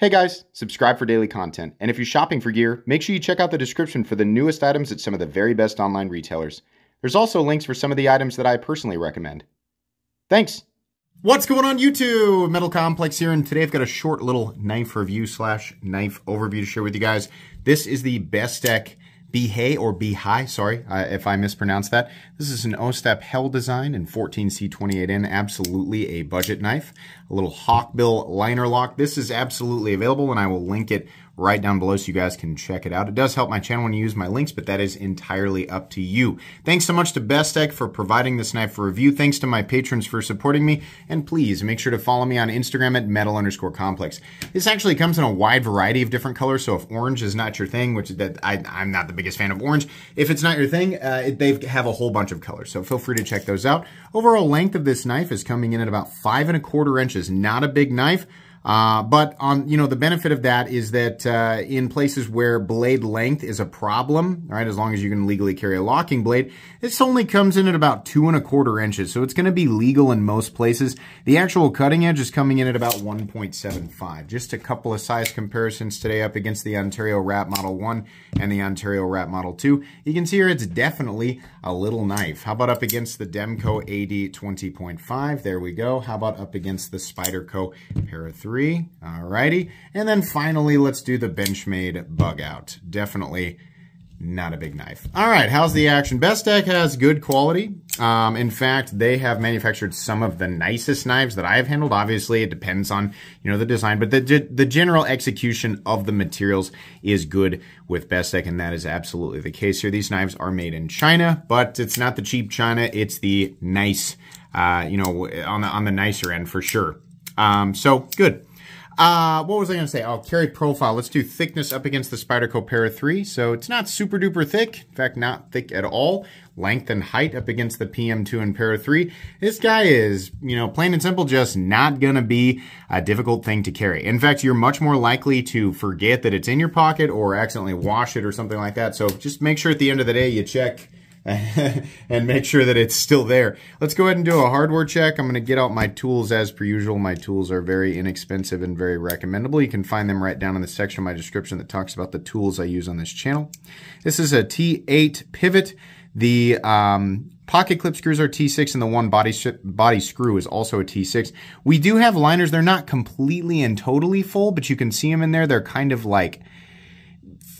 Hey guys, subscribe for daily content, and if you're shopping for gear, make sure you check out the description for the newest items at some of the very best online retailers. There's also links for some of the items that I personally recommend. Thanks! What's going on YouTube? Metal Complex here, and today I've got a short little knife review / knife overview to share with you guys. This is the Bestech Bihai, or Bihai, sorry if I mispronounced that. This is an O-step Hell design in 14C28N, absolutely a budget knife. A little hawkbill liner lock. This is absolutely available, and I will link it right down below so you guys can check it out. It does help my channel when you use my links, but that is entirely up to you. Thanks so much to Bestech for providing this knife for review. Thanks to my patrons for supporting me, and please make sure to follow me on Instagram at metal_complex. This actually comes in a wide variety of different colors, so if orange is not your thing, which I'm not the biggest fan of orange, if it's not your thing, they have a whole bunch of colors, so feel free to check those out. Overall length of this knife is coming in at about 5¼ inches. Not a big knife. But on, the benefit of that is that, in places where blade length is a problem, all right, as long as you can legally carry a locking blade, this only comes in at about 2¼ inches. So it's going to be legal in most places. The actual cutting edge is coming in at about 1.75. Just a couple of size comparisons today up against the Ontario Wrap Model 1 and the Ontario Wrap Model 2. You can see here it's definitely a little knife. How about up against the Demco AD 20.5? There we go. How about up against the Spyderco Para 3? Alrighty, and then finally let's do the Benchmade Bug Out. Definitely not a big knife. Alright, how's the action? Bestech has good quality. In fact, they have manufactured some of the nicest knives that I have handled. Obviously, it depends on, the design, but the general execution of the materials is good with Bestech, and that is absolutely the case here. These knives are made in China, but it's not the cheap China, it's the nice, on the nicer end for sure. So good. What was I going to say? Oh, carry profile. Let's do thickness up against the Spyderco Para 3. So it's not super duper thick. In fact, not thick at all. Length and height up against the PM2 and Para 3. This guy is, plain and simple, just not going to be a difficult thing to carry. In fact, you're much more likely to forget that it's in your pocket or accidentally wash it or something like that. So just make sure at the end of the day you check and make sure that it's still there. Let's go ahead and do a hardware check. I'm going to get out my tools as per usual. My tools are very inexpensive and very recommendable. You can find them right down in the section of my description that talks about the tools I use on this channel. This is a T8 pivot. The pocket clip screws are T6, and the one body screw is also a T6. We do have liners. They're not completely and totally full, but you can see them in there. They're kind of like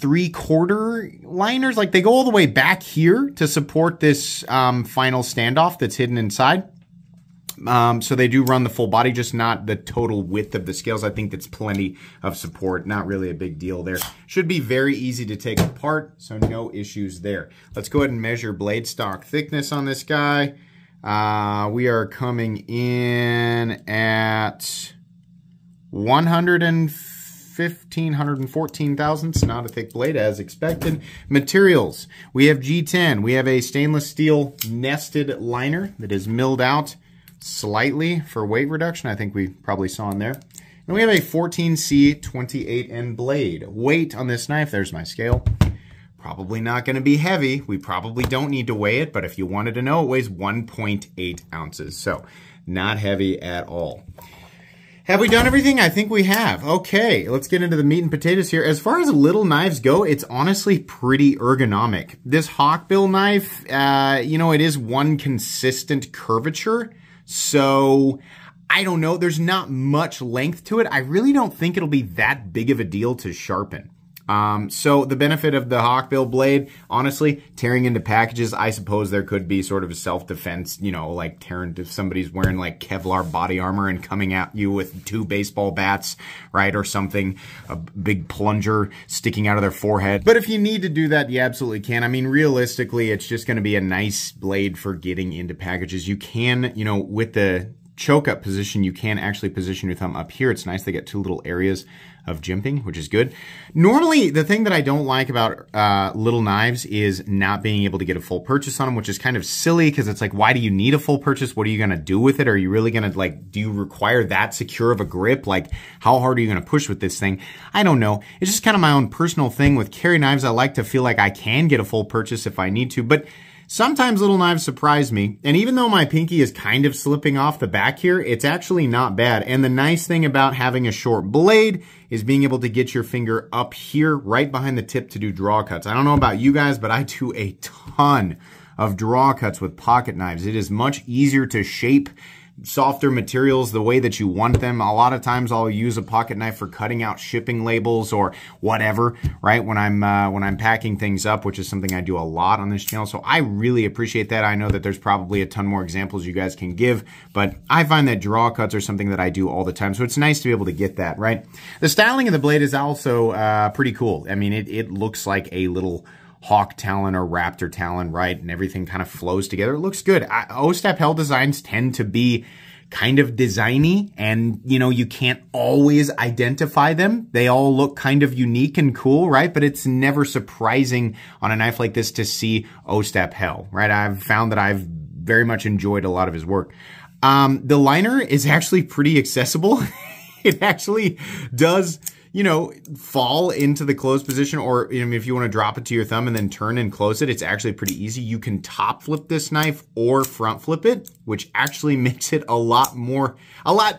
3/4 liners, like they go all the way back here to support this final standoff that's hidden inside. So they do run the full body, just not the total width of the scales. I think that's plenty of support. Not really a big deal there. Should be very easy to take apart, so no issues there. Let's go ahead and measure blade stock thickness on this guy. We are coming in at 114 thousandths, not a thick blade as expected. Materials, we have G10. We have a stainless steel nested liner that is milled out slightly for weight reduction. I think we probably saw in there. And we have a 14C28N blade. Weight on this knife, there's my scale. Probably not going to be heavy. We probably don't need to weigh it, but if you wanted to know, it weighs 1.8 ounces. So not heavy at all. Have we done everything? I think we have. Okay, let's get into the meat and potatoes here. As far as little knives go, it's honestly pretty ergonomic. This hawkbill knife, it is one consistent curvature. So I don't know. There's not much length to it. I really don't think it'll be that big of a deal to sharpen. So the benefit of the hawkbill blade, honestly, tearing into packages, I suppose there could be sort of a self-defense, like tearing if somebody's wearing like Kevlar body armor and coming at you with 2 baseball bats, right, or something, a big plunger sticking out of their forehead. But if you need to do that, you absolutely can. I mean, realistically, it's just going to be a nice blade for getting into packages. You can, with the choke up position, you can actually position your thumb up here. It's nice. They get 2 little areas of jimping, which is good. Normally, the thing that I don't like about little knives is not being able to get a full purchase on them, which is kind of silly because it's like, why do you need a full purchase? What are you going to do with it? Are you really going to, do you require that secure of a grip? Like, how hard are you going to push with this thing? I don't know. It's just kind of my own personal thing with carry knives. I like to feel like I can get a full purchase if I need to, but Sometimes little knives surprise me, and even though my pinky is kind of slipping off the back here, it's actually not bad. And the nice thing about having a short blade is being able to get your finger up here right behind the tip to do draw cuts. I don't know about you guys, but I do a ton of draw cuts with pocket knives. It is much easier to shape softer materials the way that you want them. A lot of times I'll use a pocket knife for cutting out shipping labels or whatever, right? When I'm packing things up, which is something I do a lot on this channel. So I really appreciate that. I know that there's probably a ton more examples you guys can give, but I find that draw cuts are something that I do all the time. So it's nice to be able to get that, right? The styling of the blade is also pretty cool. I mean, it looks like a little hawk talon or raptor talon, right? And everything kind of flows together. It looks good. O-Step Hell designs tend to be kind of designy, and you know, you can't always identify them. They all look kind of unique and cool, right? But it's never surprising on a knife like this to see O-Step Hell, right? I've found that I've very much enjoyed a lot of his work. The liner is actually pretty accessible. It actually does, you know, fall into the closed position, or you know, if you want to drop it to your thumb and then turn and close it, it's actually pretty easy. You can top flip this knife or front flip it, which actually makes it a lot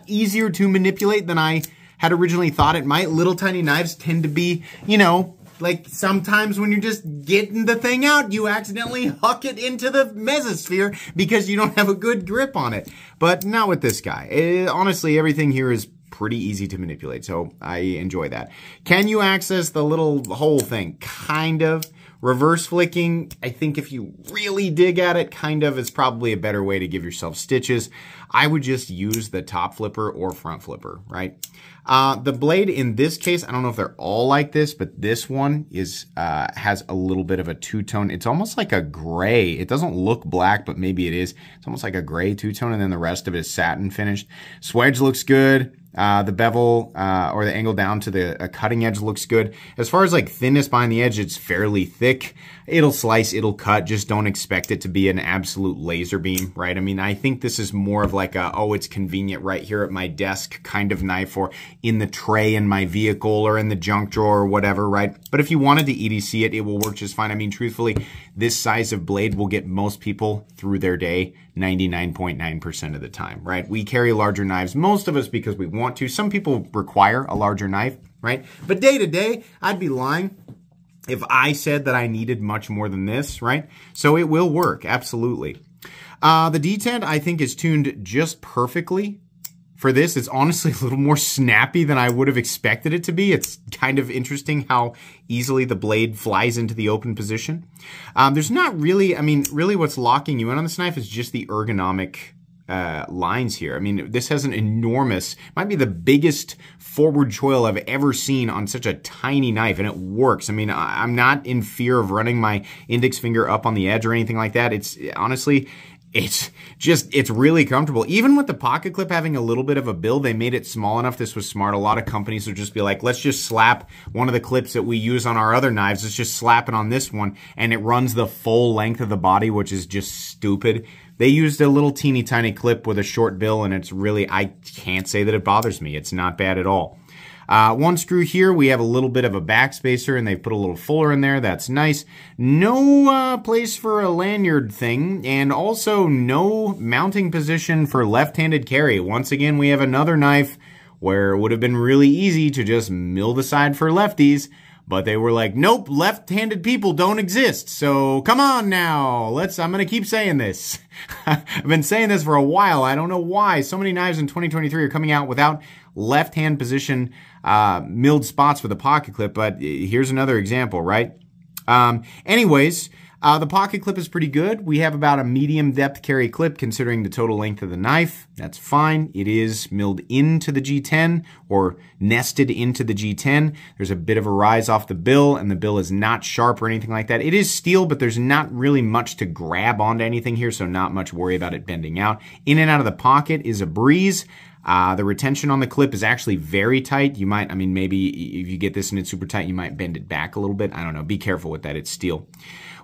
easier to manipulate than I had originally thought it might. Little tiny knives tend to be, you know, like sometimes when you're just getting the thing out, you accidentally huck it into the mesosphere because you don't have a good grip on it. But not with this guy. Honestly, everything here is pretty easy to manipulate, so I enjoy that. Can you access the little hole thing? Kind of. Reverse flicking, I think if you really dig at it, kind of is probably a better way to give yourself stitches. I would just use the top flipper or front flipper, right? The blade in this case, I don't know if they're all like this, but this one is has a little bit of a two-tone. It's almost like a gray. It doesn't look black, but maybe it is. It's almost like a gray two-tone, and then the rest of it is satin finished. Swedge looks good. The bevel or the angle down to the cutting edge looks good. As far as like thinness behind the edge, it's fairly thick. It'll slice, it'll cut. Just don't expect it to be an absolute laser beam, right? I mean, I think this is more of like a, oh, it's convenient right here at my desk kind of knife, or in the tray in my vehicle, or in the junk drawer or whatever, right? But if you wanted to EDC it, it will work just fine. I mean, truthfully, this size of blade will get most people through their day 99.9% of the time, right? We carry larger knives, most of us, because we want to. Some people require a larger knife, right? But day to day, I'd be lying if I said that I needed much more than this, right? So it will work, absolutely. The detent, I think, is tuned just perfectly for this. It's honestly a little more snappy than I would have expected it to be. It's kind of interesting how easily the blade flies into the open position. There's not really, I mean, really what's locking you in on this knife is just the ergonomic lines here. I mean, this has an enormous, might be the biggest forward choil I've ever seen on such a tiny knife, and it works. I mean, I'm not in fear of running my index finger up on the edge or anything like that. It's honestly, it's really comfortable. Even with the pocket clip having a little bit of a bill, they made it small enough. This was smart. A lot of companies would just be like, let's just slap one of the clips that we use on our other knives. Let's just slap it on this one, and it runs the full length of the body, which is just stupid. They used a little teeny tiny clip with a short bill, and it's really, I can't say that it bothers me. It's not bad at all. One screw here, we have a little bit of a backspacer, and they've put a little fuller in there. That's nice. No place for a lanyard thing, and also no mounting position for left-handed carry. Once again, we have another knife where it would have been really easy to just mill the side for lefties, but they were like, nope, left-handed people don't exist. So come on now, I'm gonna keep saying this. I've been saying this for a while. I don't know why. So many knives in 2023 are coming out without left-hand position milled spots for the pocket clip, but here's another example, right? Anyways, the pocket clip is pretty good. We have about a medium depth carry clip considering the total length of the knife. That's fine. It is milled into the G10 or nested into the G10. There's a bit of a rise off the bill, and the bill is not sharp or anything like that. It is steel, but there's not really much to grab onto anything here, so not much worry about it bending out. In and out of the pocket is a breeze. The retention on the clip is actually very tight. You might, I mean, maybe if you get this and it's super tight, you might bend it back a little bit. I don't know. Be careful with that. It's steel.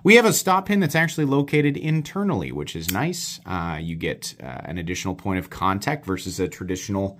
We have a stop pin that's actually located internally, which is nice. You get an additional point of contact versus a traditional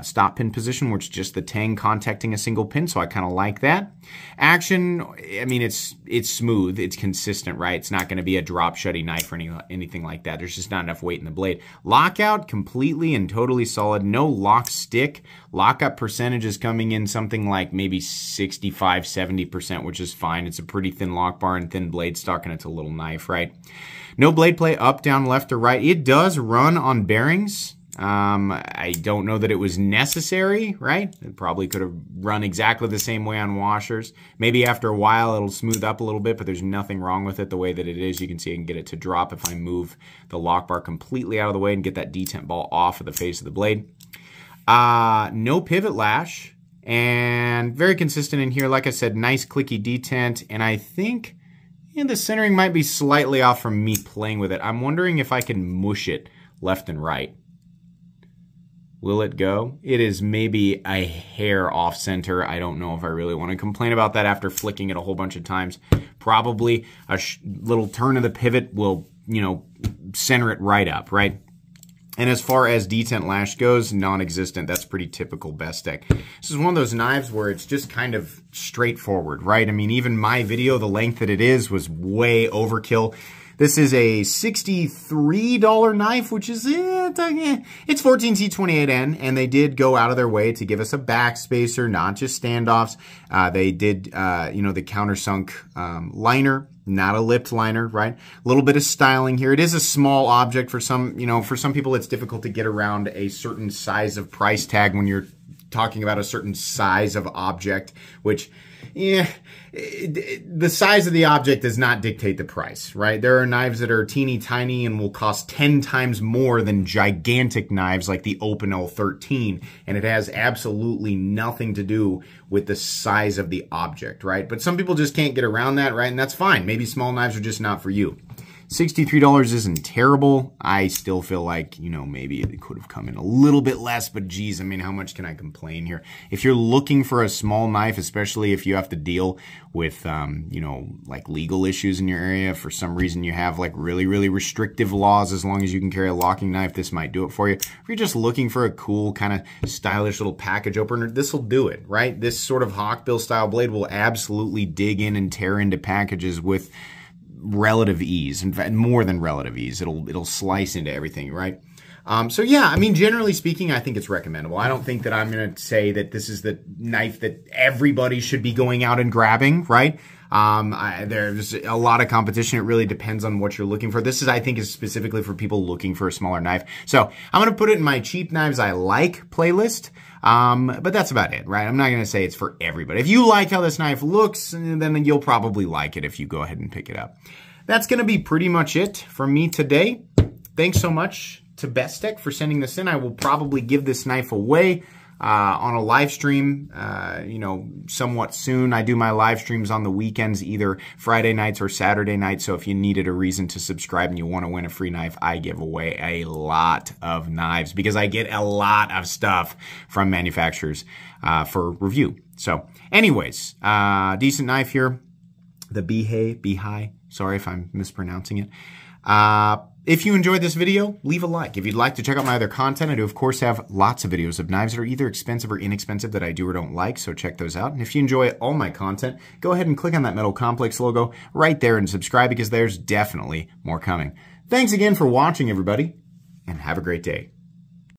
stop pin position, where it's just the tang contacting a single pin, so I kind of like that. Action, I mean, it's smooth, it's consistent, right? It's not going to be a drop shutty knife or anything like that. There's just not enough weight in the blade. Lockout, completely and totally solid. No lock stick. Lockup percentage is coming in something like maybe 65, 70%, which is fine. It's a pretty thin lock bar and thin blade stock, and it's a little knife, right? No blade play up, down, left, or right. It does run on bearings. I don't know that it was necessary, right? It probably could have run exactly the same way on washers. Maybe after a while it'll smooth up a little bit, but there's nothing wrong with it the way that it is. You can see I can get it to drop if I move the lock bar completely out of the way and get that detent ball off of the face of the blade. No pivot lash, and very consistent in here. Like I said, nice clicky detent, and I think the centering might be slightly off from me playing with it. I'm wondering if I can mush it left and right. Will it go? It is maybe a hair off center. I don't know if I really want to complain about that after flicking it a whole bunch of times. Probably a little turn of the pivot will, center it right up, right? And as far as detent lash goes, non-existent. That's pretty typical Bestech. This is one of those knives where it's just kind of straightforward, right? I mean, even my video, the length that it is was way overkill. This is a $63 knife, which is, it's 14C28N, and they did go out of their way to give us a backspacer, not just standoffs. They did, the countersunk liner, not a lipped liner, right? A little bit of styling here. It is a small object for some, for some people it's difficult to get around a certain size of price tag when you're talking about a certain size of object, which, the size of the object does not dictate the price, right? There are knives that are teeny tiny and will cost 10 times more than gigantic knives like the Open L13, and it has absolutely nothing to do with the size of the object, right? But some people just can't get around that, right? And that's fine. Maybe small knives are just not for you. $63 isn't terrible. I still feel like, maybe it could have come in a little bit less, but geez, I mean, how much can I complain here? If you're looking for a small knife, especially if you have to deal with, like legal issues in your area, for some reason you have like really, really restrictive laws, as long as you can carry a locking knife, this might do it for you. If you're just looking for a cool, kind of stylish little package opener, this will do it, right? This sort of hawkbill style blade will absolutely dig in and tear into packages with relative ease. In fact, more than relative ease. It'll slice into everything, right? So yeah, I mean, generally speaking, I think it's recommendable. I don't think that I'm going to say that this is the knife that everybody should be going out and grabbing, right? There's a lot of competition. It really depends on what you're looking for. This is, I think, is specifically for people looking for a smaller knife. So I'm going to put it in my cheap knives I like playlist. But that's about it, right? I'm not going to say it's for everybody. If you like how this knife looks, then you'll probably like it if you go ahead and pick it up. That's going to be pretty much it from me today. Thanks so much to Bestech for sending this in. I will probably give this knife away on a live stream, somewhat soon. I do my live streams on the weekends, either Friday nights or Saturday nights. So if you needed a reason to subscribe and you want to win a free knife, I give away a lot of knives because I get a lot of stuff from manufacturers for review. So anyways, decent knife here. The Bihai. Sorry if I'm mispronouncing it. If you enjoyed this video, leave a like. If you'd like to check out my other content, I do, of course, have lots of videos of knives that are either expensive or inexpensive that I do or don't like, so check those out. And if you enjoy all my content, go ahead and click on that Metal Complex logo right there and subscribe because there's definitely more coming. Thanks again for watching, everybody, and have a great day.